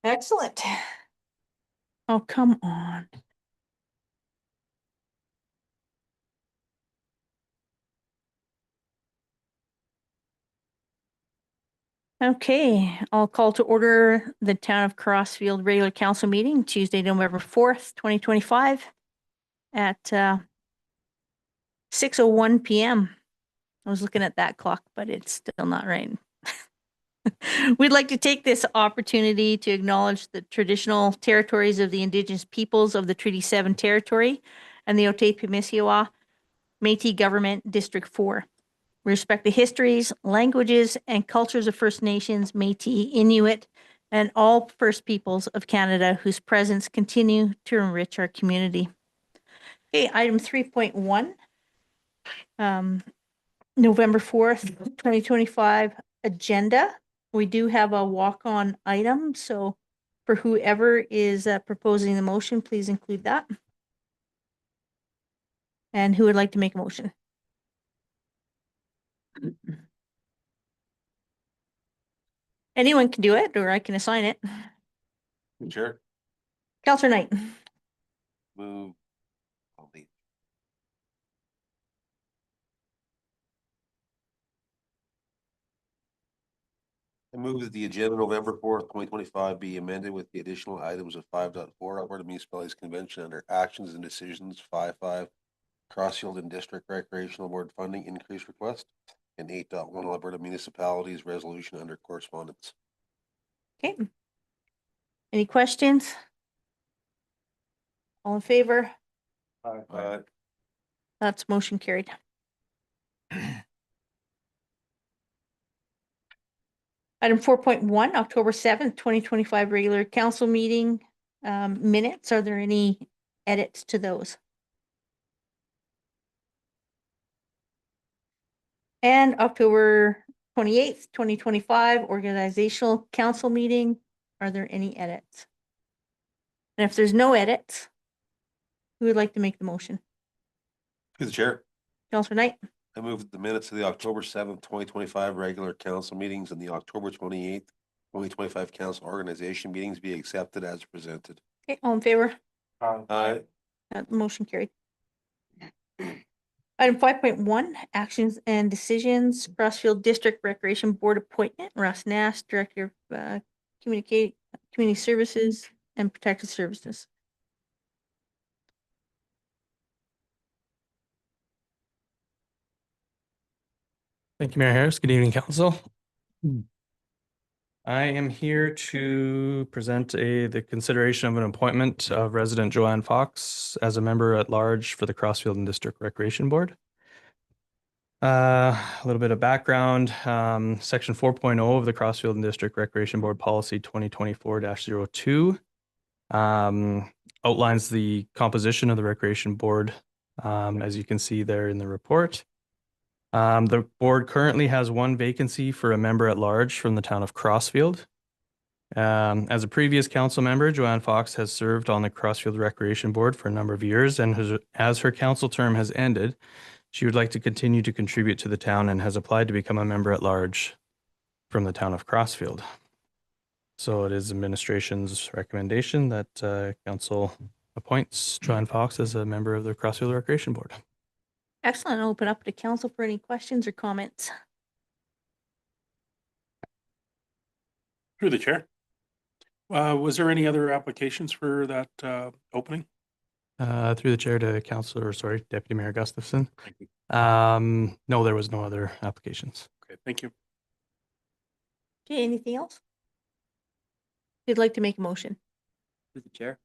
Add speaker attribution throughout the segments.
Speaker 1: Excellent. Oh, come on. Okay, I'll call to order the Town of Crossfield regular council meeting Tuesday, November 4th, 2025 at 6:01 p.m. I was looking at that clock, but it's still not right. We'd like to take this opportunity to acknowledge the traditional territories of the Indigenous peoples of the Treaty 7 territory and the Otay-Pimisiwa Métis Government District 4. We respect the histories, languages, and cultures of First Nations, Métis, Inuit, and all First Peoples of Canada whose presence continue to enrich our community. Okay, item 3.1, November 4th, 2025 agenda. We do have a walk-on item, so for whoever is proposing the motion, please include that. And who would like to make a motion? Anyone can do it, or I can assign it.
Speaker 2: Sure.
Speaker 1: Councillor Knight.
Speaker 2: Move. I'll leave. I move that the agenda November 4th, 2025 be amended with the additional items of 5.4 Alberta Municipalities Convention under actions and decisions 5.5 Crossfield and District Recreational Board funding increase request and 8.1 Alberta Municipalities resolution under correspondence.
Speaker 1: Okay. Any questions? All in favor?
Speaker 2: Aye.
Speaker 1: That's motion carried. Item 4.1, October 7th, 2025 regular council meeting minutes. Are there any edits to those? And October 28th, 2025 organizational council meeting. Are there any edits? And if there's no edits, who would like to make the motion?
Speaker 2: Through the chair.
Speaker 1: Councillor Knight.
Speaker 2: I move that the minutes of the October 7th, 2025 regular council meetings and the October 28th, 2025 council organization meetings be accepted as presented.
Speaker 1: Okay, all in favor?
Speaker 2: Aye.
Speaker 1: Motion carried. Item 5.1, actions and decisions, Crossfield District Recreation Board appointment, Russ Nash, Director of Community Services and Protective Services.
Speaker 3: Thank you, Mayor Harris. Good evening, Council. I am here to present the consideration of an appointment of resident Joanne Fox as a member at large for the Crossfield and District Recreation Board. A little bit of background, section 4.0 of the Crossfield and District Recreation Board policy 2024-02 outlines the composition of the Recreation Board, as you can see there in the report. The board currently has one vacancy for a member at large from the town of Crossfield. As a previous council member, Joanne Fox has served on the Crossfield Recreation Board for a number of years, and as her council term has ended, she would like to continue to contribute to the town and has applied to become a member at large from the town of Crossfield. So it is administration's recommendation that council appoints Joanne Fox as a member of the Crossfield Recreation Board.
Speaker 1: Excellent. I'll open up to council for any questions or comments.
Speaker 4: Through the chair. Was there any other applications for that opening?
Speaker 3: Through the chair to Deputy Mayor Gustafson.
Speaker 4: Thank you.
Speaker 3: No, there was no other applications.
Speaker 4: Okay, thank you.
Speaker 1: Okay, anything else? Who'd like to make a motion?
Speaker 5: Through the chair.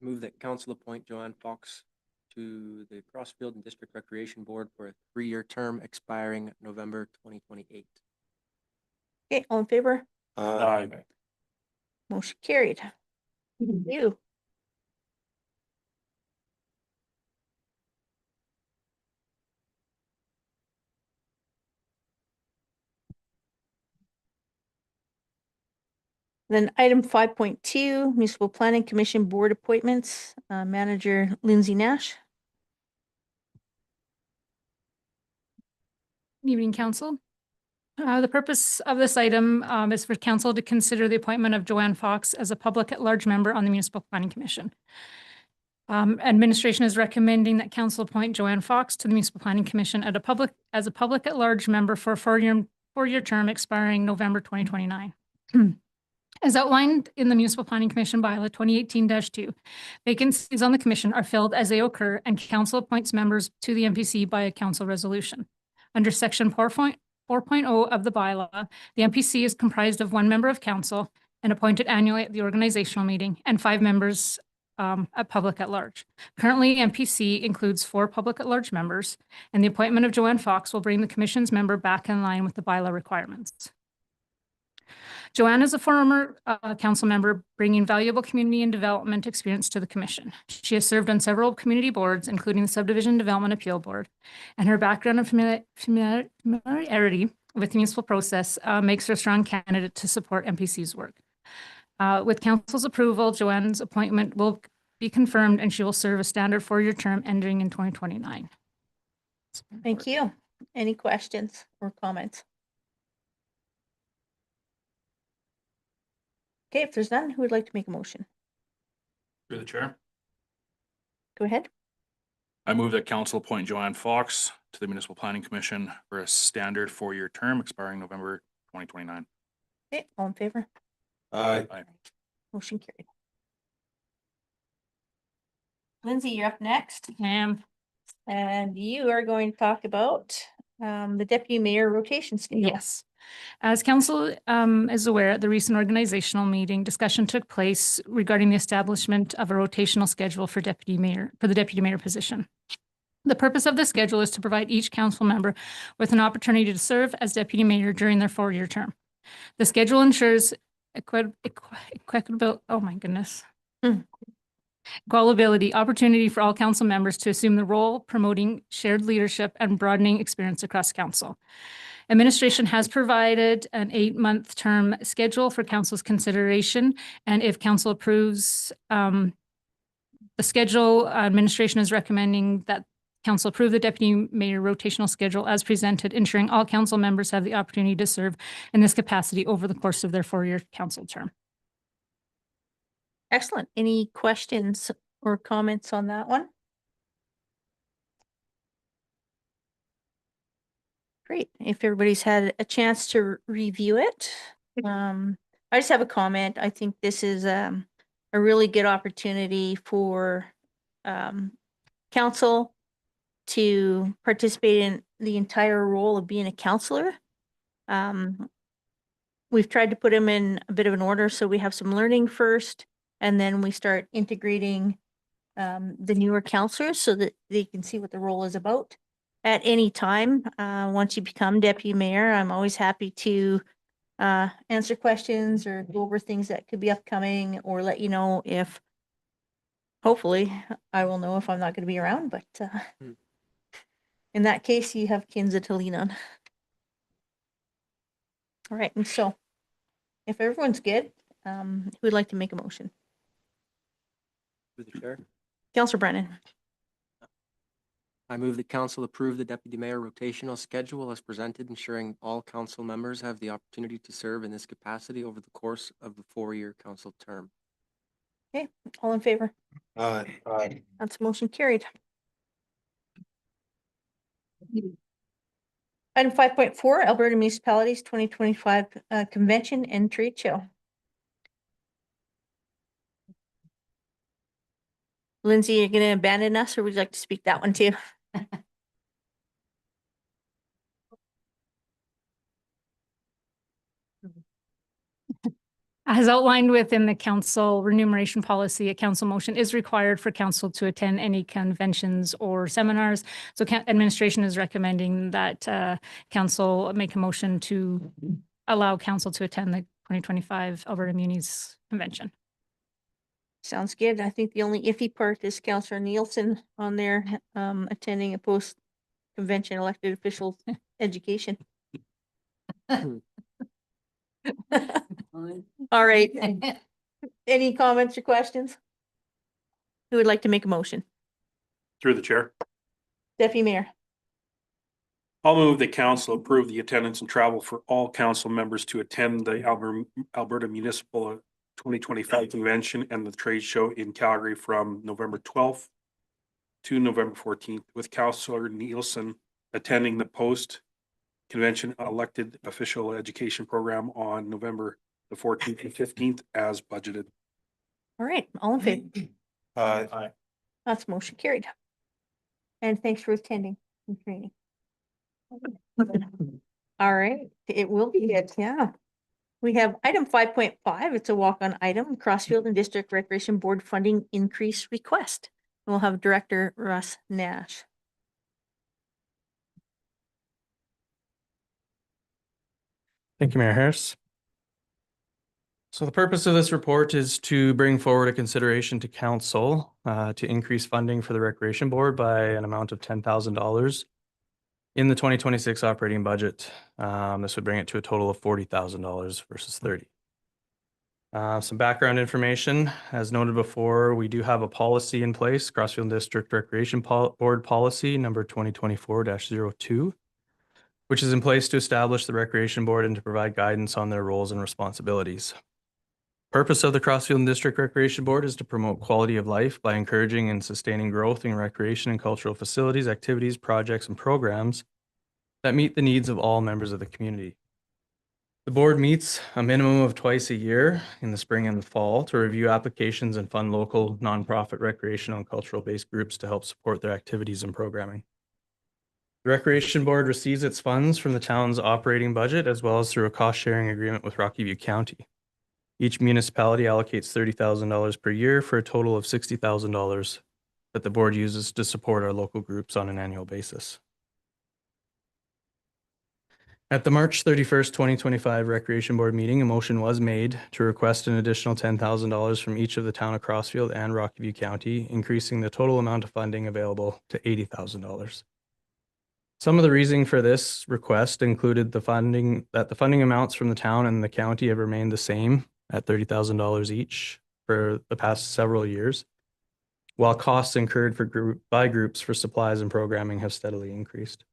Speaker 5: Move that council appoint Joanne Fox to the Crossfield and District Recreation Board for a 3-year term expiring November 2028.
Speaker 1: Okay, all in favor?
Speaker 4: Aye.
Speaker 1: Motion carried. Thank you. Then item 5.2, Municipal Planning Commission Board appointments, Manager Lindsay Nash.
Speaker 6: Good evening, Council. The purpose of this item is for council to consider the appointment of Joanne Fox as a public at-large member on the Municipal Planning Commission. Administration is recommending that council appoint Joanne Fox to the Municipal Planning Commission as a public at-large member for a four-year term expiring November 2029. As outlined in the Municipal Planning Commission bylaw 2018-2, vacancies on the commission are filled as they occur, and council appoints members to the MPC by a council resolution. Under section 4.0 of the bylaw, the MPC is comprised of one member of council and appointed annually at the organizational meeting, and 5 members at public at large. Currently, MPC includes 4 public at large members, and the appointment of Joanne Fox will bring the commission's member back in line with the bylaw requirements. Joanne is a former council member bringing valuable community and development experience to the commission. She has served on several community boards, including the Subdivision Development Appeal Board, and her background and familiarity with the municipal process makes her a strong candidate to support MPC's work. With council's approval, Joanne's appointment will be confirmed, and she will serve a standard 4-year term ending in 2029.
Speaker 1: Thank you. Any questions or comments? Okay, if there's none, who would like to make a motion?
Speaker 7: Through the chair,
Speaker 1: Go ahead.
Speaker 7: I move that council appoint Joanne Fox to the Municipal Planning Commission for a standard 4-year term expiring November 2029.
Speaker 1: Okay, all in favor?
Speaker 2: Aye.
Speaker 7: Aye.
Speaker 1: Motion carried. Lindsay, you're up next, and you are going to talk about the deputy mayor rotation schedule.
Speaker 6: Yes. As council is aware, at the recent organizational meeting, discussion took place regarding the establishment of a rotational schedule for the deputy mayor position. The purpose of the schedule is to provide each council member with an opportunity to serve as deputy mayor during their 4-year term. The schedule ensures equitable, oh my goodness. Equality, opportunity for all council members to assume the role, promoting shared leadership and broadening experience across council. Administration has provided an 8-month term schedule for council's consideration, and if council approves the schedule, administration is recommending that council approve the deputy mayor rotational schedule as presented, ensuring all council members have the opportunity to serve in this capacity over the course of their 4-year council term.
Speaker 1: Excellent. Any questions or comments on that one? Great. If everybody's had a chance to review it, I just have a comment. I think this is a really good opportunity for council to participate in the entire role of being a counselor. We've tried to put them in a bit of an order, so we have some learning first, and then we start integrating the newer counselors so that they can see what the role is about. At any time, once you become deputy mayor, I'm always happy to answer questions or go over things that could be upcoming, or let you know if, hopefully, I will know if I'm not going to be around, but in that case, you have Kinza to lean on. All right, and so if everyone's good, who would like to make a motion?
Speaker 5: Through the chair,
Speaker 1: Councillor Brennan.
Speaker 5: I move that council approve the deputy mayor rotational schedule as presented, ensuring all council members have the opportunity to serve in this capacity over the course of the 4-year council term.
Speaker 1: Okay, all in favor?
Speaker 2: Aye. Aye.
Speaker 1: That's motion carried. Item 5.4, Alberta Municipalities 2025 Convention and Trade Show. Lindsay, you're going to abandon us, or would you like to speak that one too?
Speaker 6: As outlined within the council remuneration policy, a council motion is required for council to attend any conventions or seminars. So administration is recommending that council make a motion to allow council to attend the 2025 Alberta Munis Convention.
Speaker 1: Sounds good. I think the only iffy part is Councillor Nielsen on there attending a post-convention elected official education. All right. Any comments or questions? Who would like to make a motion?
Speaker 4: Through the chair,
Speaker 1: Deputy Mayor.
Speaker 4: I'll move that council approve the attendance and travel for all council members to attend the Alberta Municipal 2025 Convention and the trade show in Calgary from November 12th to November 14th, with Councillor Nielsen attending the post-convention elected official education program on November the 14th and 15th as budgeted.
Speaker 1: All right, all in favor?
Speaker 2: Aye.
Speaker 1: That's motion carried. And thanks for attending and training. All right, it will be good, yeah. We have item 5.5. It's a walk-on item, Crossfield and District Recreation Board funding increase request. We'll have Director Russ Nash.
Speaker 3: Thank you, Mayor Harris. So the purpose of this report is to bring forward a consideration to council to increase funding for the Recreation Board by an amount of $10,000 in the 2026 operating budget. This would bring it to a total of $40,000 versus 30. Some background information, as noted before, we do have a policy in place, Crossfield District Recreation Board Policy number 2024-02, which is in place to establish the Recreation Board and to provide guidance on their roles and responsibilities. Purpose of the Crossfield District Recreation Board is to promote quality of life by encouraging and sustaining growth in recreation and cultural facilities, activities, projects, and programs that meet the needs of all members of the community. The board meets a minimum of twice a year in the spring and the fall to review applications and fund local nonprofit recreational and cultural-based groups to help support their activities and programming. The Recreation Board receives its funds from the town's operating budget as well as through a cost-sharing agreement with Rocky View County. Each municipality allocates $30,000 per year for a total of $60,000 that the board uses to support our local groups on an annual basis. At the March 31st, 2025 Recreation Board meeting, a motion was made to request an additional $10,000 from each of the town of Crossfield and Rocky View County, increasing the total amount of funding available to $80,000. Some of the reasoning for this request included the funding amounts from the town and the county have remained the same at $30,000 each for the past several years, while costs incurred by groups for supplies and programming have steadily increased.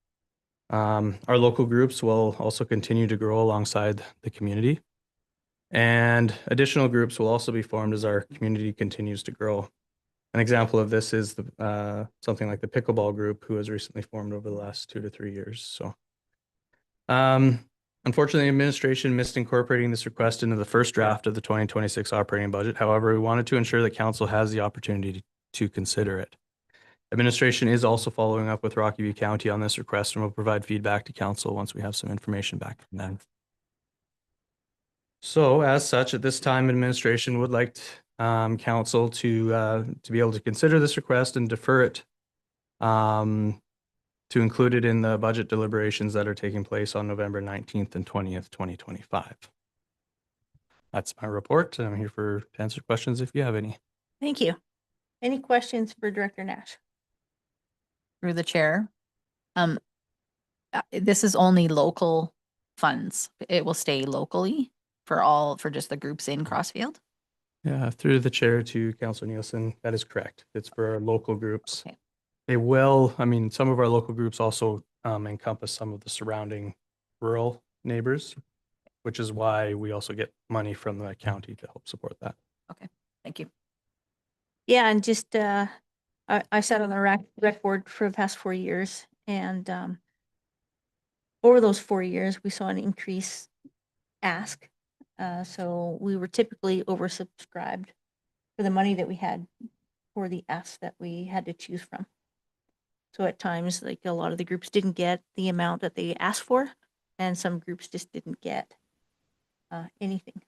Speaker 3: Our local groups will also continue to grow alongside the community, and additional groups will also be formed as our community continues to grow. An example of this is something like the pickleball group, who has recently formed over the last 2 to 3 years. So, unfortunately, administration missed incorporating this request into the first draft of the 2026 operating budget. However, we wanted to ensure that council has the opportunity to consider it. Administration is also following up with Rocky View County on this request and will provide feedback to council once we have some information back from them. So as such, at this time, administration would like council to be able to consider this request and defer it to include it in the budget deliberations that are taking place on November 19th and 20th, 2025. That's my report. I'm here to answer questions if you have any.
Speaker 1: Thank you. Any questions for Director Nash?
Speaker 8: Through the chair. This is only local funds. It will stay locally for just the groups in Crossfield.
Speaker 3: Yeah, through the chair to Councillor Nielsen, that is correct. It's for our local groups.
Speaker 8: Okay.
Speaker 3: They will, some of our local groups also encompass some of the surrounding rural neighbors, which is why we also get money from the county to help support that.
Speaker 8: Thank you.
Speaker 1: Yeah, and just, I sat on the rec board for the past 4 years, and over those 4 years, we saw an increase ask. So we were typically oversubscribed for the money that we had for the asks that we had to choose from. So at times, like a lot of the groups didn't get the amount that they asked for, and some groups just didn't get anything.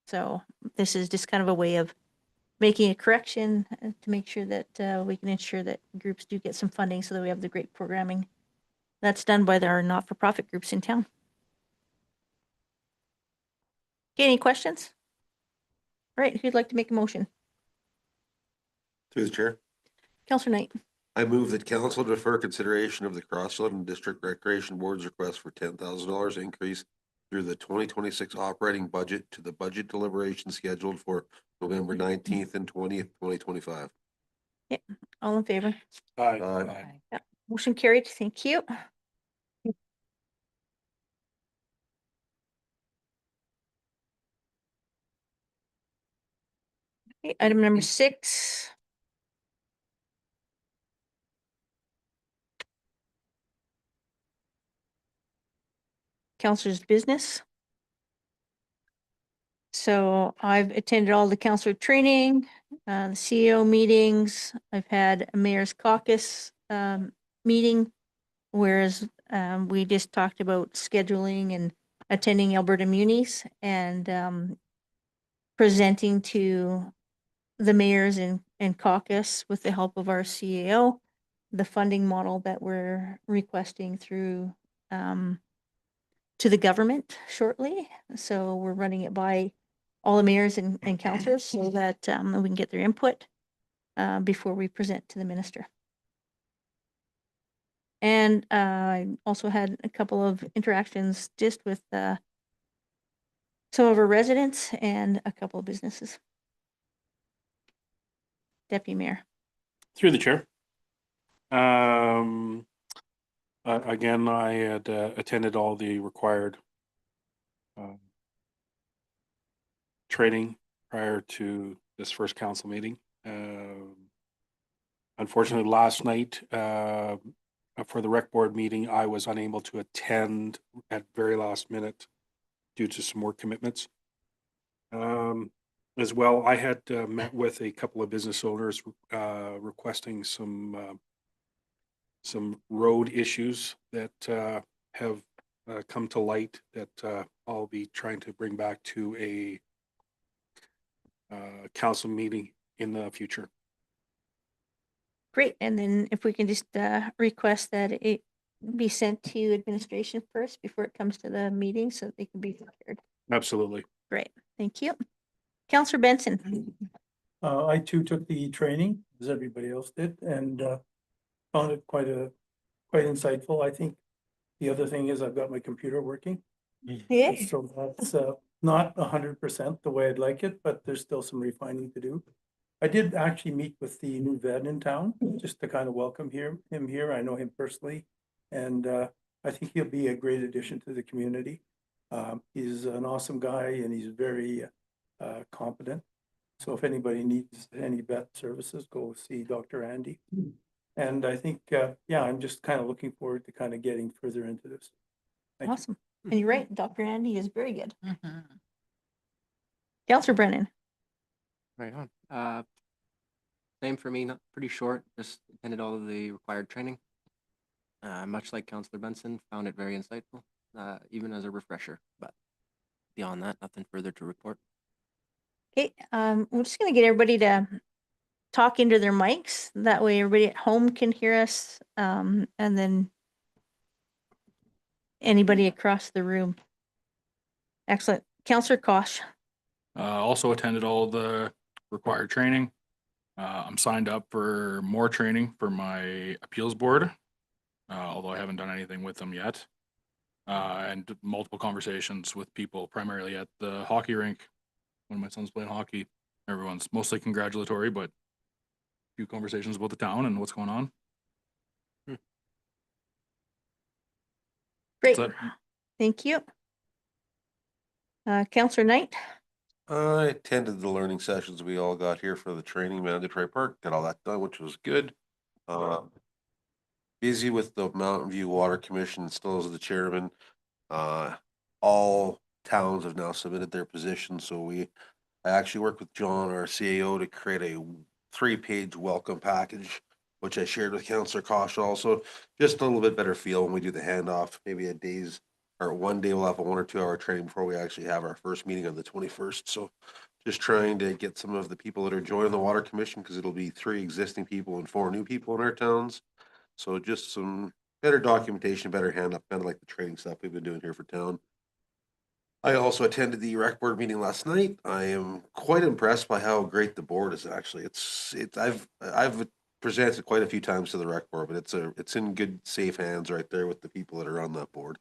Speaker 1: So this is just kind of a way of making a correction to make sure that we can ensure that groups do get some funding so that we have the great programming that's done by our not-for-profit groups in town. Okay, any questions? All right, who'd like to make a motion?
Speaker 2: Through the chair.
Speaker 1: Councillor Knight.
Speaker 2: I move that council defer consideration of the Crossfield and District Recreation Board's request for $10,000 increase through the 2026 operating budget to the budget deliberation scheduled for November 19th and 20th, 2025.
Speaker 1: All in favor?
Speaker 4: Aye.
Speaker 1: Yeah, Motion carried. Thank you. Okay, item number 6. Counselor's business. So I've attended all the counselor training, the CEO meetings. I've had a mayor's caucus meeting, whereas we just talked about scheduling and attending Alberta Munis and presenting to the mayors and caucus with the help of our CEO, the funding model that we're requesting through to the government shortly. So we're running it by all the mayors and councilors so that we can get their input before we present to the minister. And I also had a couple of interactions just with some of our residents and a couple of businesses. Deputy Mayor.
Speaker 4: Through the chair. Again, I had attended all the required training prior to this first council meeting. Unfortunately, last night for the rec board meeting, I was unable to attend at very last minute due to some work commitments. As well, I had met with a couple of business owners requesting some road issues that have come to light that I'll be trying to bring back to a council meeting in the future.
Speaker 1: Great. And then if we can just request that it be sent to administration first before it comes to the meeting so that they can be prepared.
Speaker 4: Absolutely.
Speaker 1: Great. Thank you. Counselor Benson.
Speaker 9: I too took the training, as everybody else did, and found it quite insightful. I think the other thing is I've got my computer working.
Speaker 1: Yes.
Speaker 9: So that's not 100% the way I'd like it, but there's still some refining to do. I did actually meet with the new vet in town, just to kind of welcome him here. I know him personally, and I think he'll be a great addition to the community. He's an awesome guy and he's very competent. So if anybody needs any vet services, go see Dr. Andy. And I think, yeah, I'm just kind of looking forward to kind of getting further into this. Thank you.
Speaker 1: Awesome. And you're right, Dr. Andy is very good. Counselor Brennan.
Speaker 5: Right on. Same for me, not pretty short, just attended all of the required training. Much like Councillor Benson, found it very insightful, even as a refresher, but beyond that, nothing further to report.
Speaker 1: Okay, we're just gonna get everybody to talk into their mics. That way everybody at home can hear us, and then anybody across the room. Excellent. Counselor Kosh.
Speaker 7: Also attended all the required training. I'm signed up for more training for my appeals board, although I haven't done anything with them yet. And multiple conversations with people, primarily at the hockey rink when my son's playing hockey. Everyone's mostly congratulatory, but a few conversations about the town and what's going on.
Speaker 1: Great.
Speaker 7: That's it.
Speaker 1: Thank you. Counselor Knight.
Speaker 2: I attended the learning sessions we all got here for the training, mandatory park, got all that done, which was good. Busy with the Mountain View Water Commission, still as the chairman. All towns have now submitted their positions, so I actually worked with John, our CAO, to create a 3-page welcome package, which I shared with Councillor Kosh also. Just a little bit better feel when we do the handoff, maybe one day we'll have a 1 or 2 hour training before we actually have our first meeting on the 21st. So just trying to get some of the people that are joining the Water Commission, because it'll be 3 existing people and 4 new people in our towns. So just some better documentation, better handoff, kind of like the training stuff we've been doing here for town. I also attended the rec board meeting last night. I am quite impressed by how great the board is actually. I've presented quite a few times to the rec board, but it's in good, safe hands right there with the people that are on that board.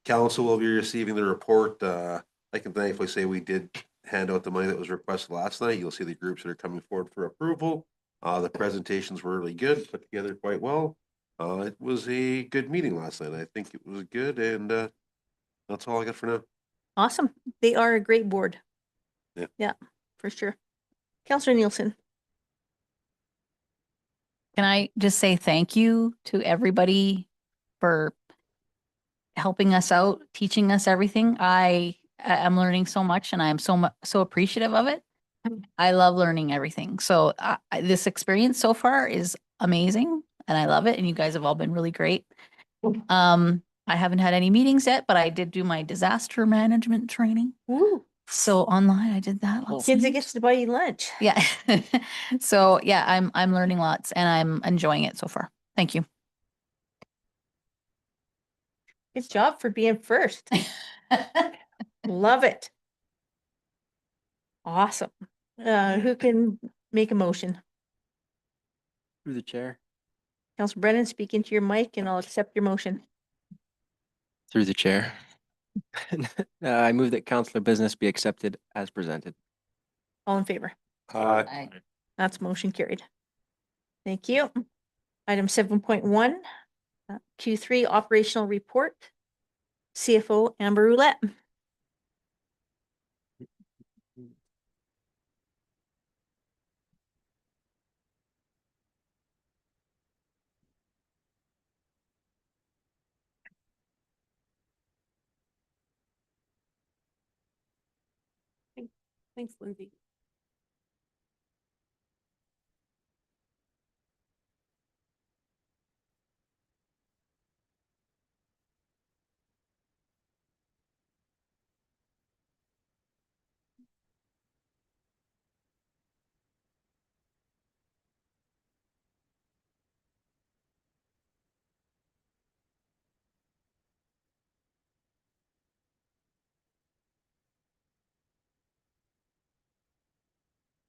Speaker 2: Council will be receiving the report. I can thankfully say we did hand out the money that was requested last night. You'll see the groups that are coming forward for approval. The presentations were really good, put together quite well. It was a good meeting last night. I think it was good, and that's all I got for now.
Speaker 1: Awesome. They are a great board.
Speaker 2: Yeah.
Speaker 1: Yeah, for sure. Counselor Nielsen.
Speaker 8: Can I just say thank you to everybody for helping us out, teaching us everything. I am learning so much and I'm so appreciative of it. I love learning everything. So this experience so far is amazing and I love it. And you guys have all been really great. I haven't had any meetings yet, but I did do my disaster management training.
Speaker 1: Woo.
Speaker 8: So online, I did that last
Speaker 1: Kids that
Speaker 8: night.
Speaker 1: gets to buy you lunch.
Speaker 8: Yeah. So yeah, I'm learning lots and I'm enjoying it so far. Thank you.
Speaker 1: Good job for being first. Love it. Awesome. Who can make a motion?
Speaker 5: Through the chair.
Speaker 1: Counselor Brennan, speak into your mic and I'll accept your motion.
Speaker 5: Through the chair. I move that councillor business be accepted as presented.
Speaker 1: All in favor?
Speaker 8: Aye.
Speaker 1: That's motion carried. Thank you. Item 7.1, Q3 operational report. CFO Amber Roulette.
Speaker 10: Thanks, Lindsay.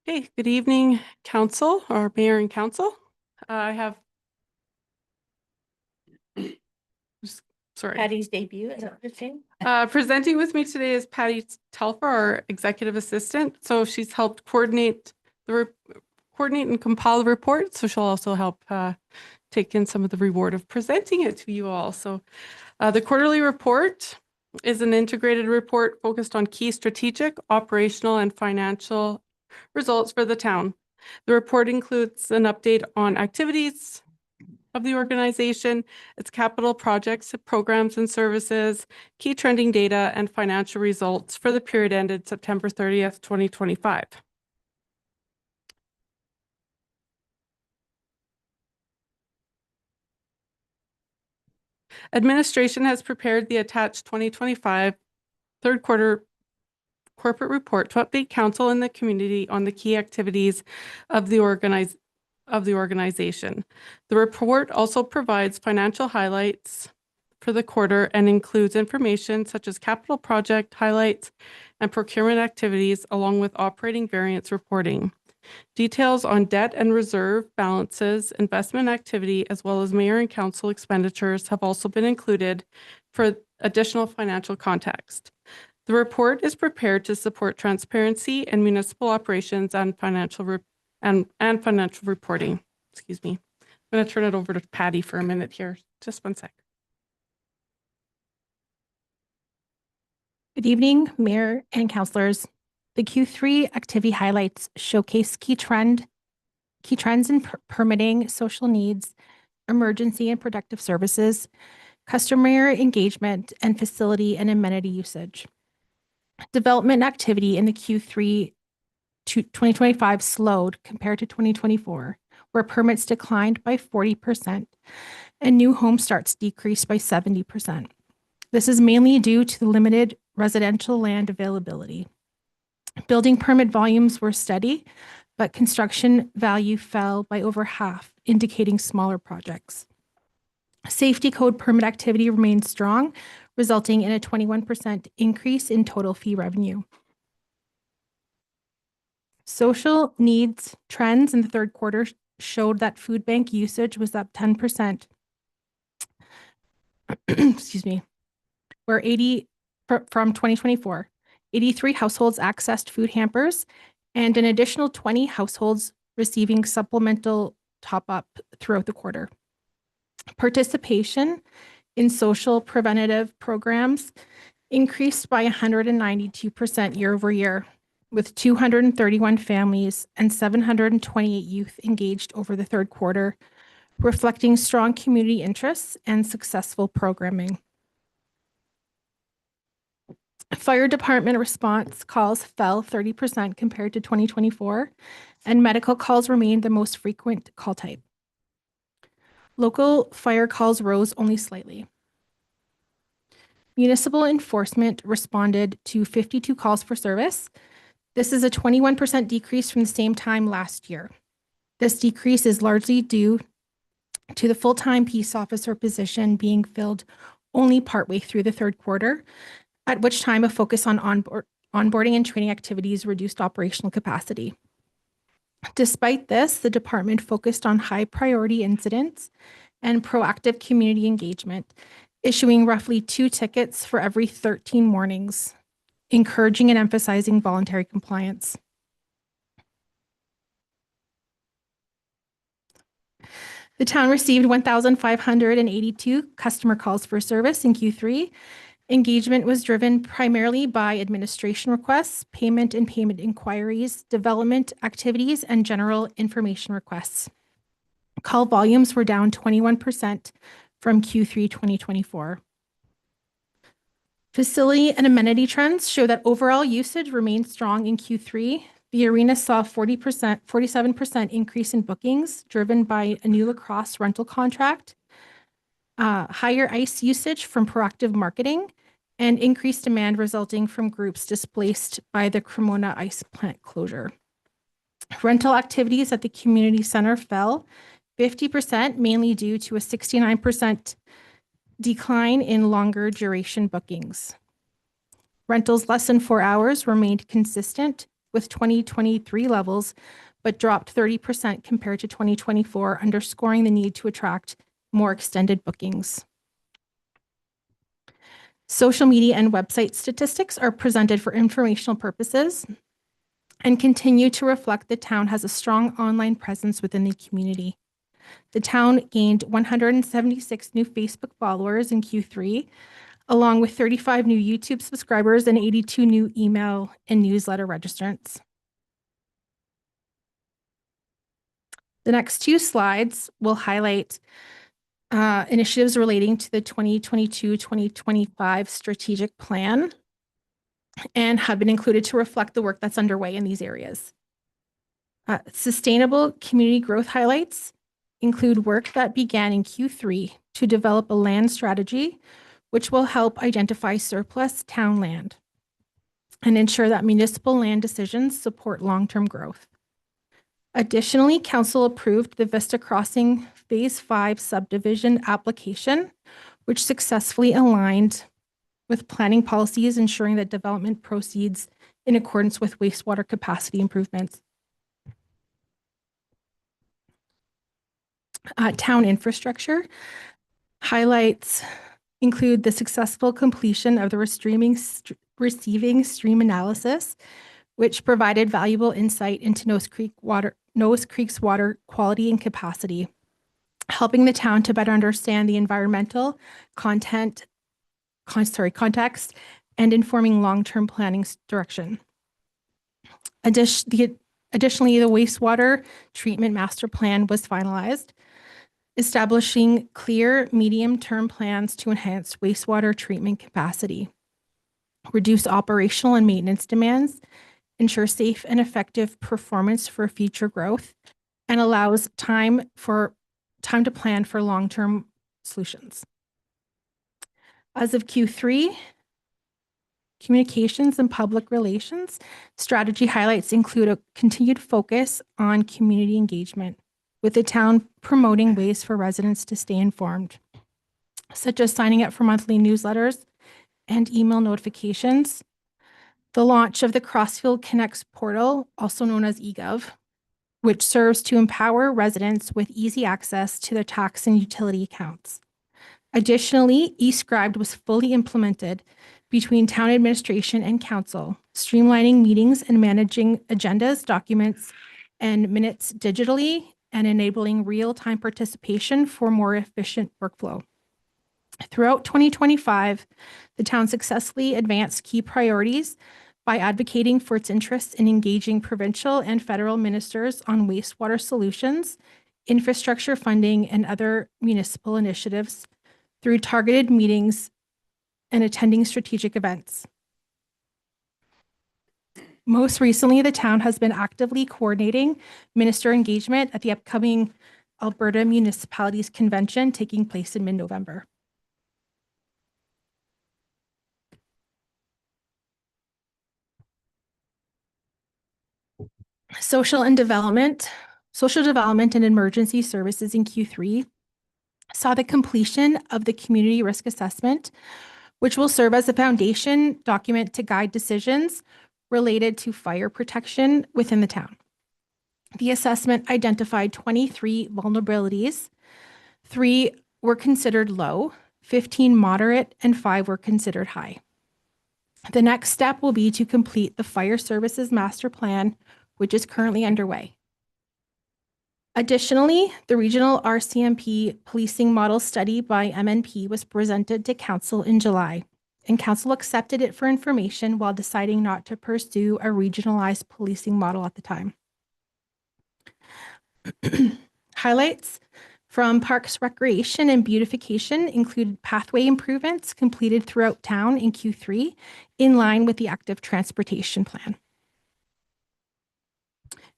Speaker 10: Okay, good evening, council or mayor and council. I have sorry.
Speaker 1: Patty's debut. Is that what you're saying?
Speaker 10: Presenting with me today is Patty Telfer, our executive assistant. So she's helped coordinate coordinate and compile the report. So she'll also help take in some of the reward of presenting it to you all. So the quarterly report is an integrated report focused on key strategic, operational, and financial results for the town. The report includes an update on activities of the organization, its capital projects, programs and services, key trending data, and financial results for the period ended September 30th, 2025. Administration has prepared the attached 2025 third quarter corporate report to update council and the community on the key activities of the organization. The report also provides financial highlights for the quarter and includes information such as capital project highlights and procurement activities, along with operating variance reporting. Details on debt and reserve balances, investment activity, as well as mayor and council expenditures have also been included for additional financial context. The report is prepared to support transparency in municipal operations and financial reporting. Excuse me. I'm going to turn it over to Patty for a minute here. Just one sec.
Speaker 11: Good evening, Mayor and councillors. The Q3 activity highlights showcase key trends in permitting, social needs, emergency and productive services, customer engagement, and facility and amenity usage. Development activity in the Q3 2025 slowed compared to 2024, where permits declined by 40% and new home starts decreased by 70%. This is mainly due to the limited residential land availability. Building permit volumes were steady, but construction value fell by over half, indicating smaller projects. Safety code permit activity remained strong, resulting in a 21% increase in total fee revenue. Social needs trends in the third quarter showed that food bank usage was up 10%. Excuse me, where from 2024, 83 households accessed food hampers and an additional 20 households receiving supplemental top-up throughout the quarter. Participation in social preventative programs increased by 192% year over year, with 231 families and 728 youth engaged over the third quarter, reflecting strong community interests and successful programming. Fire department response calls fell 30% compared to 2024, and medical calls remained the most frequent call type. Local fire calls rose only slightly. Municipal enforcement responded to 52 calls for service. This is a 21% decrease from the same time last year. This decrease is largely due to the full-time peace officer position being filled only partway through the third quarter, at which time a focus on onboarding and training activities reduced operational capacity. Despite this, the department focused on high-priority incidents and proactive community engagement, issuing roughly 2 tickets for every 13 mornings, encouraging and emphasizing voluntary compliance. The town received 1,582 customer calls for service in Q3. Engagement was driven primarily by administration requests, payment and payment inquiries, development activities, and general information requests. Call volumes were down 21% from Q3 2024. Facility and amenity trends show that overall usage remained strong in Q3. The arena saw 47% increase in bookings, driven by a new lacrosse rental contract, higher ice usage from proactive marketing, and increased demand resulting from groups displaced by the Cremona ice plant closure. Rental activities at the community center fell 50%, mainly due to a 69% decline in longer duration bookings. Rentals less than 4 hours remained consistent with 2023 levels, but dropped 30% compared to 2024, underscoring the need to attract more extended bookings. Social media and website statistics are presented for informational purposes and continue to reflect the town has a strong online presence within the community. The town gained 176 new Facebook followers in Q3, along with 35 new YouTube subscribers and 82 new email and newsletter registrants. The next 2 slides will highlight initiatives relating to the 2022-2025 strategic plan and have been included to reflect the work that's underway in these areas. Sustainable community growth highlights include work that began in Q3 to develop a land strategy, which will help identify surplus town land and ensure that municipal land decisions support long-term growth. Additionally, council approved the Vista Crossing Phase 5 subdivision application, which successfully aligned with planning policies, ensuring that development proceeds in accordance with wastewater capacity improvements. Town infrastructure highlights include the successful completion of the receiving stream analysis, which provided valuable insight into Nose Creek's water quality and capacity, helping the town to better understand the environmental context and informing long-term planning direction. Additionally, the wastewater treatment master plan was finalized, establishing clear medium-term plans to enhance wastewater treatment capacity, reduce operational and maintenance demands, ensure safe and effective performance for future growth, and allows time to plan for long-term solutions. As of Q3, communications and public relations strategy highlights include a continued focus on community engagement, with the town promoting ways for residents to stay informed, such as signing up for monthly newsletters and email notifications, the launch of the Crossfield Connects portal, also known as eGov, which serves to empower residents with easy access to their tax and utility accounts. Additionally, eScribed was fully implemented between town administration and council, streamlining meetings and managing agendas, documents, and minutes digitally and enabling real-time participation for more efficient workflow. Throughout 2025, the town successfully advanced key priorities by advocating for its interests in engaging provincial and federal ministers on wastewater solutions, infrastructure funding, and other municipal initiatives through targeted meetings and attending strategic events. Most recently, the town has been actively coordinating minister engagement at the upcoming Alberta Municipalities Convention taking place in mid-November. Social development and emergency services in Q3 saw the completion of the community risk assessment, which will serve as a foundation document to guide decisions related to fire protection within the town. The assessment identified 23 vulnerabilities. 3 were considered low, 15 moderate, and 5 were considered high. The next step will be to complete the fire services master plan, which is currently underway. Additionally, the regional RCMP policing model study by MNP was presented to council in July, and council accepted it for information while deciding not to pursue a regionalized policing model at the time. Highlights from Parks, Recreation, and Beautification included pathway improvements completed throughout town in Q3 in line with the active transportation plan.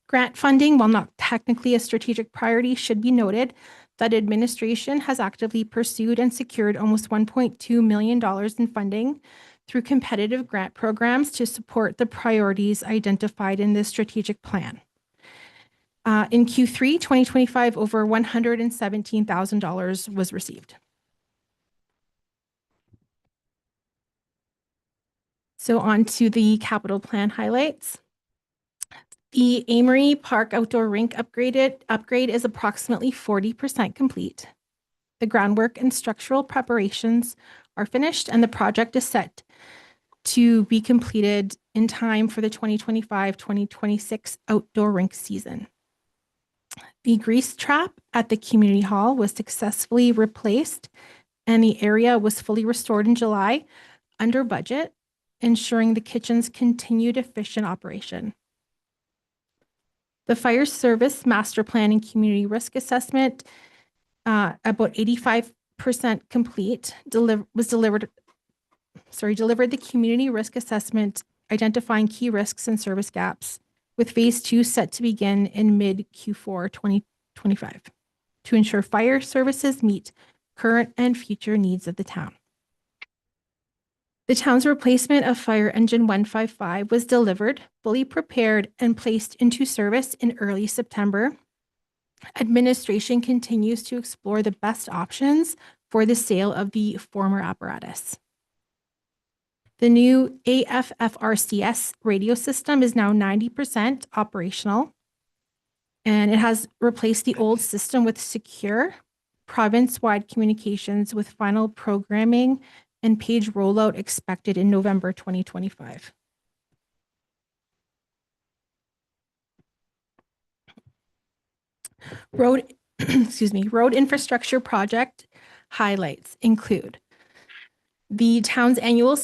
Speaker 11: Grant funding, while not technically a strategic priority, should be noted that administration has actively pursued and secured almost $1.2 million in funding through competitive grant programs to support the priorities identified in this strategic plan. In Q3 2025, over $117,000 was received. So on to the capital plan highlights. The Amory Park Outdoor Rink upgrade is approximately 40% complete. The groundwork and structural preparations are finished, and the project is set to be completed in time for the 2025-2026 outdoor rink season. The grease trap at the community hall was successfully replaced, and the area was fully restored in July under budget, ensuring the kitchen's continued efficient operation. The fire service master plan and community risk assessment, about 85% complete, delivered the community risk assessment, identifying key risks and service gaps, with phase 2 set to begin in mid Q4 2025 to ensure fire services meet current and future needs of the town. The town's replacement of fire engine 155 was delivered, fully prepared, and placed into service in early September. Administration continues to explore the best options for the sale of the former apparatus. The new AFFRCS radio system is now 90% operational, and it has replaced the old system with secure province-wide communications with final programming and page rollout expected in November 2025. Road infrastructure project highlights include the town's annual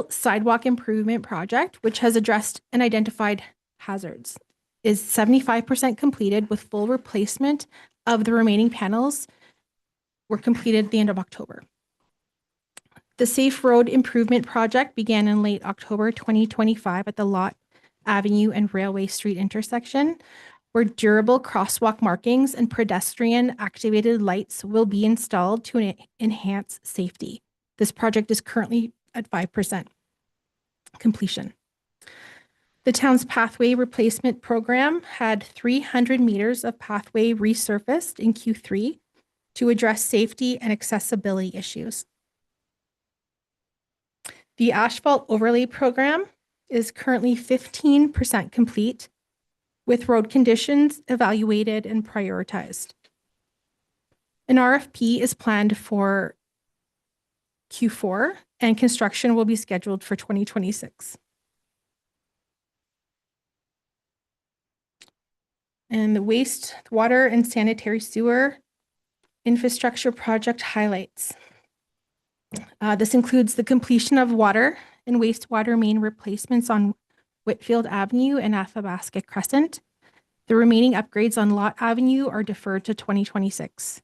Speaker 11: sidewalk improvement project, which has addressed and identified hazards, is 75% completed, with full replacement of the remaining panels were completed at the end of October. The Safe Road Improvement Project began in late October 2025 at the Lott Avenue and Railway Street intersection, where durable crosswalk markings and pedestrian activated lights will be installed to enhance safety. This project is currently at 5% completion. The town's pathway replacement program had 300 meters of pathway resurfaced in Q3 to address safety and accessibility issues. The asphalt overlay program is currently 15% complete, with road conditions evaluated and prioritized. An RFP is planned for Q4, and construction will be scheduled for 2026. And the wastewater and sanitary sewer infrastructure project highlights. This includes the completion of water and wastewater main replacements on Whitfield Avenue and Athabasca Crescent. The remaining upgrades on Lot Avenue are deferred to 2026.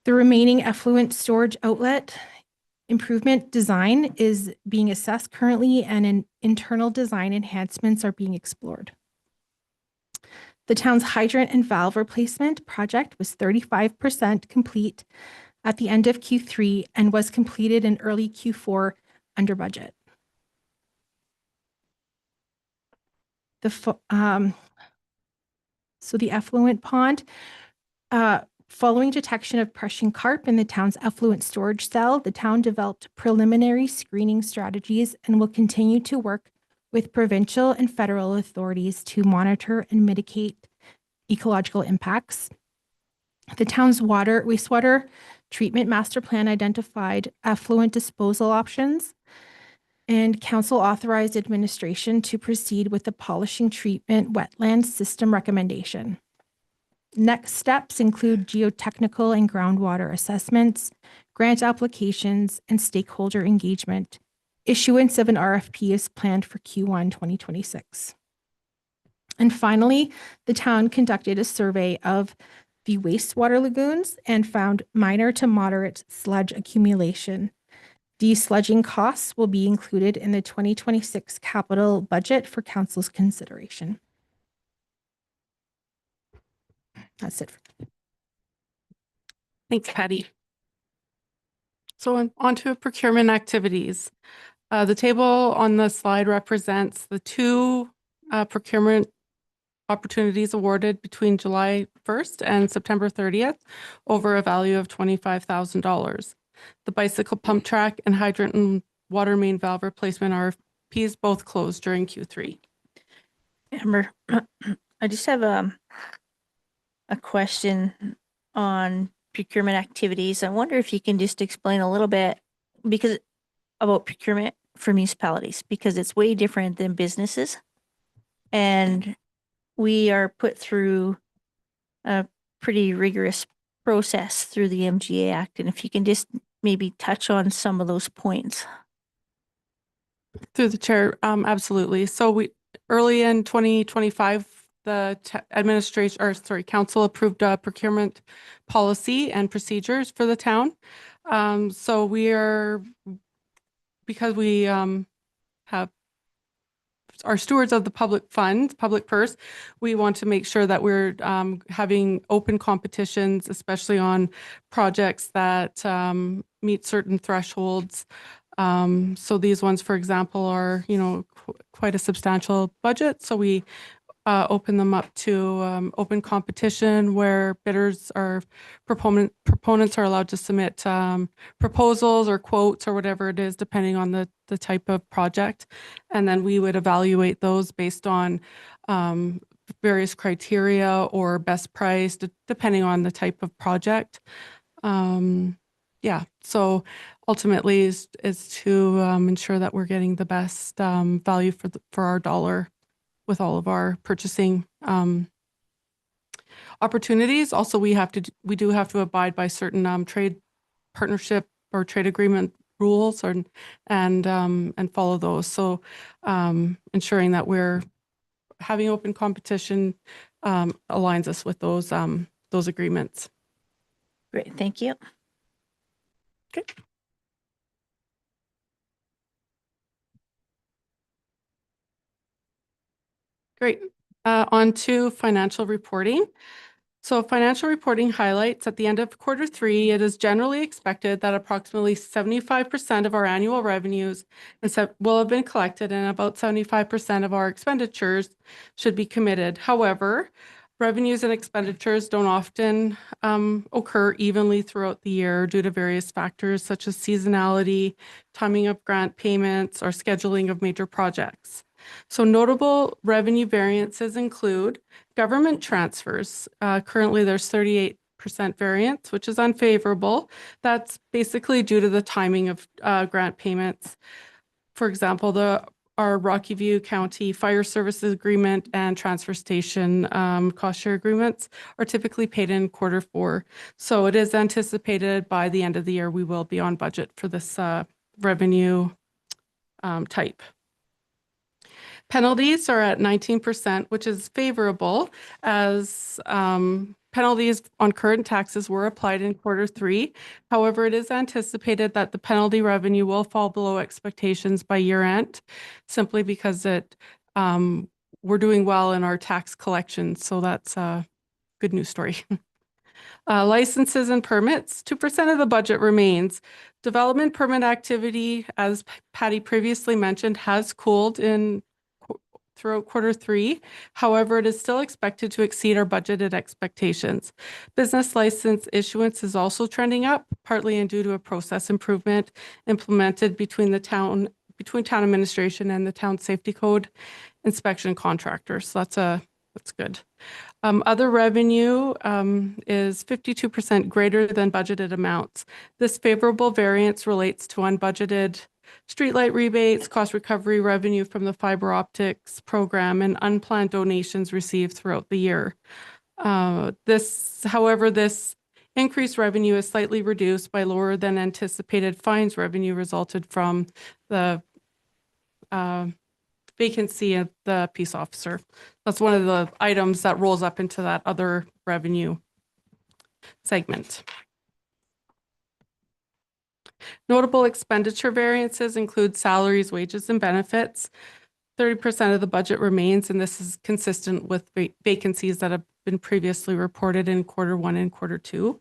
Speaker 11: The remaining effluent storage outlet improvement design is being assessed currently, and internal design enhancements are being explored. The town's hydrant and valve replacement project was 35% complete at the end of Q3 and was completed in early Q4 under budget. So the effluent pond, following detection of Prussian carp in the town's effluent storage cell, the town developed preliminary screening strategies and will continue to work with provincial and federal authorities to monitor and mitigate ecological impacts. The town's wastewater treatment master plan identified effluent disposal options, and council authorized administration to proceed with the polishing treatment wetland system recommendation. Next steps include geotechnical and groundwater assessments, grant applications, and stakeholder engagement. Issuance of an RFP is planned for Q1 2026. And finally, the town conducted a survey of the wastewater lagoons and found minor to moderate sludge accumulation. Desludging costs will be included in the 2026 capital budget for council's consideration. That's it.
Speaker 10: Thanks, Patty. So on to procurement activities. The table on the slide represents the two procurement opportunities awarded between July 1st and September 30th over a value of $25,000. The bicycle pump track and hydrant and water main valve replacement RFPs both closed during Q3.
Speaker 1: Amber, I just have a question on procurement activities. I wonder if you can just explain a little bit about procurement for municipalities, because it's way different than businesses. And we are put through a pretty rigorous process through the MGA Act. And if you can just maybe touch on some of those points.
Speaker 10: Through the chair, absolutely. So early in 2025, the council approved a procurement policy and procedures for the town. So because we have are stewards of the public funds, public purse, we want to make sure that we're having open competitions, especially on projects that meet certain thresholds. So these ones, for example, are, quite a substantial budget. So we open them up to open competition where bidders or proponents are allowed to submit proposals or quotes or whatever it is, depending on the type of project. And then we would evaluate those based on various criteria or best price, depending on the type of project. So ultimately is to ensure that we're getting the best value for our dollar with all of our purchasing opportunities. Also, we do have to abide by certain trade partnership or trade agreement rules and follow those. So ensuring that we're having open competition aligns us with those agreements.
Speaker 1: Great, thank you.
Speaker 10: Okay. Great. On to financial reporting. So financial reporting highlights at the end of Q3, it is generally expected that approximately 75% of our annual revenues will have been collected and about 75% of our expenditures should be committed. However, revenues and expenditures don't often occur evenly throughout the year due to various factors such as seasonality, timing of grant payments, or scheduling of major projects. So notable revenue variances include government transfers. Currently, there's 38% variance, which is unfavorable. That's basically due to the timing of grant payments. For example, the our Rocky View County Fire Services Agreement and Transfer Station cost share agreements are typically paid in Q4. So it is anticipated by the end of the year, we will be on budget for this revenue type. Penalties are at 19%, which is favorable as penalties on current taxes were applied in Q3. However, it is anticipated that the penalty revenue will fall below expectations by year end, simply because we're doing well in our tax collections. So that's a good news story. Licenses and permits, 2% of the budget remains. Development permit activity, as Patty previously mentioned, has cooled throughout Q3. However, it is still expected to exceed our budgeted expectations. Business license issuance is also trending up, partly due to a process improvement implemented between town administration and the town safety code inspection contractors. So that's good. Other revenue is 52% greater than budgeted amounts. This favorable variance relates to unbudgeted streetlight rebates, cost recovery revenue from the fiber optics program, and unplanned donations received throughout the year. However, this increased revenue is slightly reduced by lower than anticipated fines revenue resulted from the vacancy of the peace officer. That's one of the items that rolls up into that other revenue segment. Notable expenditure variances include salaries, wages, and benefits. 30% of the budget remains, and this is consistent with vacancies that have been previously reported in Q1 and Q2.